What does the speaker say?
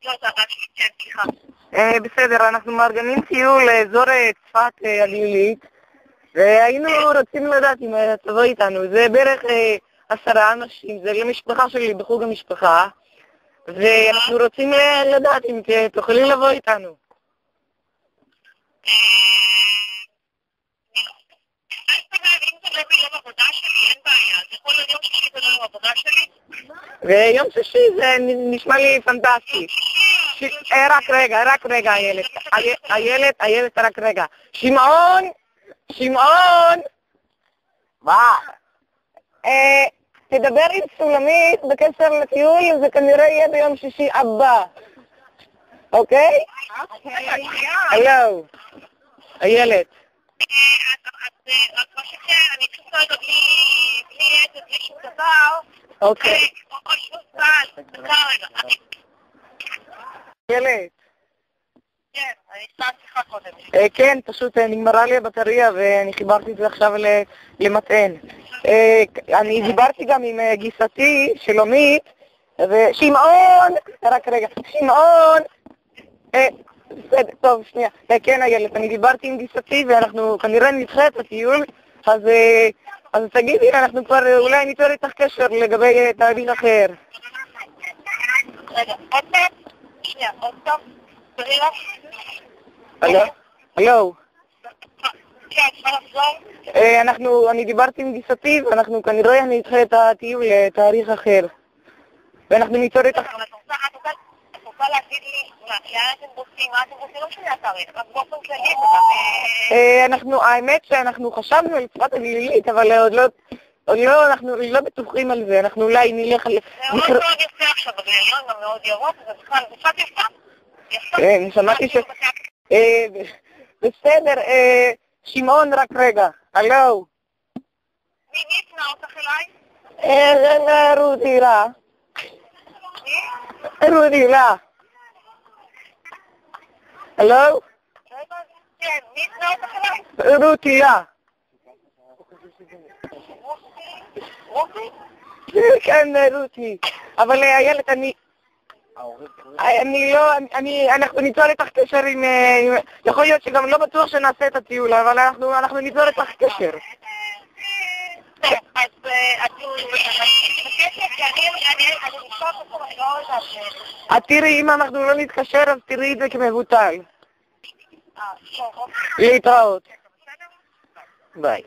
לא, זה הבת שלי, כן, סליחה. בסדר, אנחנו מארגנים טיול לאזור צפת הגלילית, והיינו רוצים לדעת אם תבוא איתנו. זה בערך 10 אנשים, זה למשפחה שלי בחוג המשפחה, ואנחנו רוצים לדעת אם תוכלי לבוא איתנו. אין בעיה, זה יכול להיות יום שישי ולא יום עבודה שלי? ויום שישי זה נשמע לי פנטסטי. רק רגע, איילת, רק רגע. שמעון! מה? תדבר עם סולמית בקשר לטיול, זה כנראה יהיה ביום שישי הבא. אוקיי? הלו, איילת. רק מה שכן, אני פשוט לא יודעת בלי עד, בלי שום דבר. אוקיי. או שום פעל, דקה רגע. איילת. כן, אני אשמח שיחה קודם. כן, פשוט נגמרה לי הבטריה ואני חיברתי את זה עכשיו למטען. אני דיברתי גם עם גיסתי, שלומית, ושמעון! רק רגע, שמעון! בסדר, טוב, שנייה. כן, איילת, אני דיברתי עם גיסתי ואנחנו כנראה נדחה את הטיול, אז תגידי, אנחנו כבר אולי ניתן איתך קשר לגבי תאריך אחר. רגע, עוד פעם? שנייה, עוד פעם? הלו? כן, אפשר לחזור? אני דיברתי עם גיסתי ואנחנו כנראה נדחה את הטיול לתאריך אחר. ואנחנו ניתן איתך... את רוצה להגיד לי לאן אתם רוצים, מה אתם רוצים? לא משנה התאריך, רק באופן כללי. האמת שאנחנו חשבנו על צפת הגלילית, אבל עוד לא, אנחנו לא בטוחים על זה, אנחנו אולי נלך על... זה מאוד מאוד יפה עכשיו, בגליון גם מאוד ירוק, זה בכלל קצת יפה. כן, שמעתי ש... בסדר, שמעון, רק רגע, הלו. מי הפנה אותך אליי? רותי לה. הלו? כן, מי הפנה אותך אליי? רותי לה. רותי? כן, רותי. אבל איילת, אנחנו ניצור איתך קשר עם... יכול להיות שגם לא בטוח שנעשה את הטיול, אבל אנחנו ניצור איתך קשר. אז את תראי, אם אנחנו לא נתקשר, אז תראי את זה כמבוטל. להתראות. ביי.